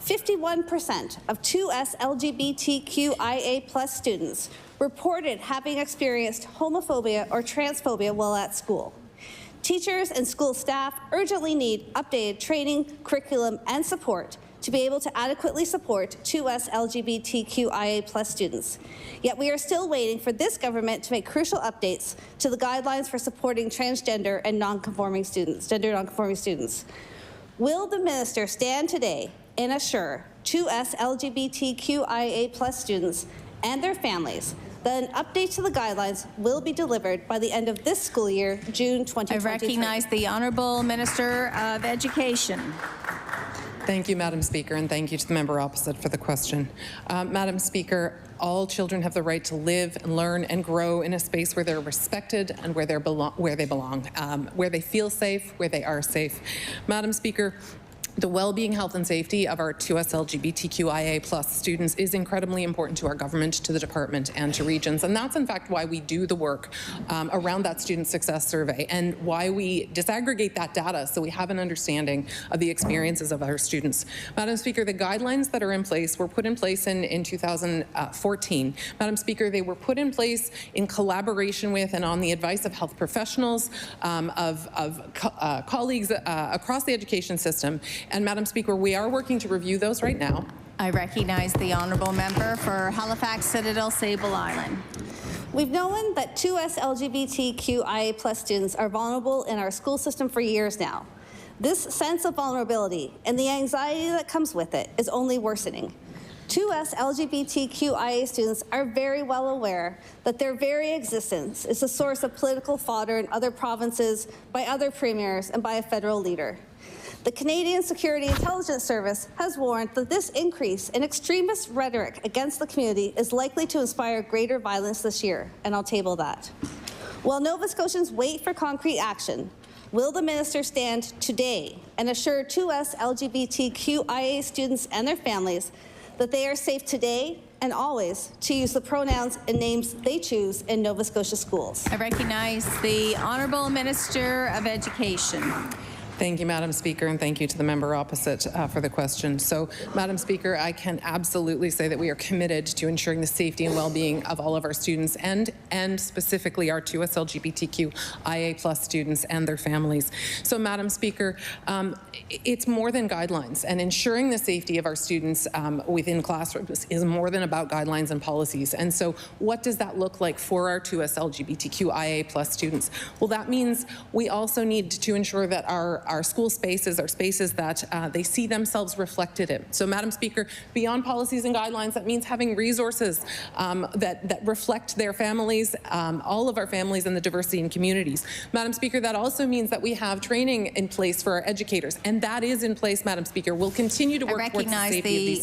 51% of 2SLGBTQIA+ students reported having experienced homophobia or transphobia while at school. Teachers and school staff urgently need updated training, curriculum, and support to be able to adequately support 2SLGBTQIA+ students. Yet we are still waiting for this government to make crucial updates to the guidelines for supporting transgender and non-conforming students, gender non-conforming students. Will the minister stand today and assure 2SLGBTQIA+ students and their families that an update to the guidelines will be delivered by the end of this school year, June 2023? I recognize the Honourable Minister of Education. Thank you, Madam Speaker, and thank you to the member opposite for the question. Madam Speaker, all children have the right to live and learn and grow in a space where they're respected and where they belong, where they feel safe, where they are safe. Madam Speaker, the well-being, health and safety of our 2SLGBTQIA+ students is incredibly important to our government, to the department and to regions, and that's in fact why we do the work around that student success survey and why we disaggregate that data so we have an understanding of the experiences of our students. Madam Speaker, the guidelines that are in place were put in place in 2014. Madam Speaker, they were put in place in collaboration with and on the advice of health professionals, colleagues across the education system. And Madam Speaker, we are working to review those right now. I recognize the Honourable Member for Halifax Citadel Sable Island. We've known that 2SLGBTQIA+ students are vulnerable in our school system for years now. This sense of vulnerability and the anxiety that comes with it is only worsening. 2SLGBTQIA students are very well aware that their very existence is a source of political fodder in other provinces, by other premiers, and by a federal leader. The Canadian Security Intelligence Service has warned that this increase in extremist rhetoric against the community is likely to inspire greater violence this year, and I'll table that. While Nova Scotians wait for concrete action, will the minister stand today and assure 2SLGBTQIA students and their families that they are safe today and always to use the pronouns and names they choose in Nova Scotia schools? I recognize the Honourable Minister of Education. Thank you, Madam Speaker, and thank you to the member opposite for the question. So, Madam Speaker, I can absolutely say that we are committed to ensuring the safety and well-being of all of our students and specifically our 2SLGBTQIA+ students and their families. So, Madam Speaker, it's more than guidelines, and ensuring the safety of our students within classrooms is more than about guidelines and policies. And so, what does that look like for our 2SLGBTQIA+ students? Well, that means we also need to ensure that our school spaces are spaces that they see themselves reflected in. So, Madam Speaker, beyond policies and guidelines, that means having resources that reflect their families, all of our families and the diversity in communities. Madam Speaker, that also means that we have training in place for our educators, and that is in place, Madam Speaker. We'll continue to work towards the safety of these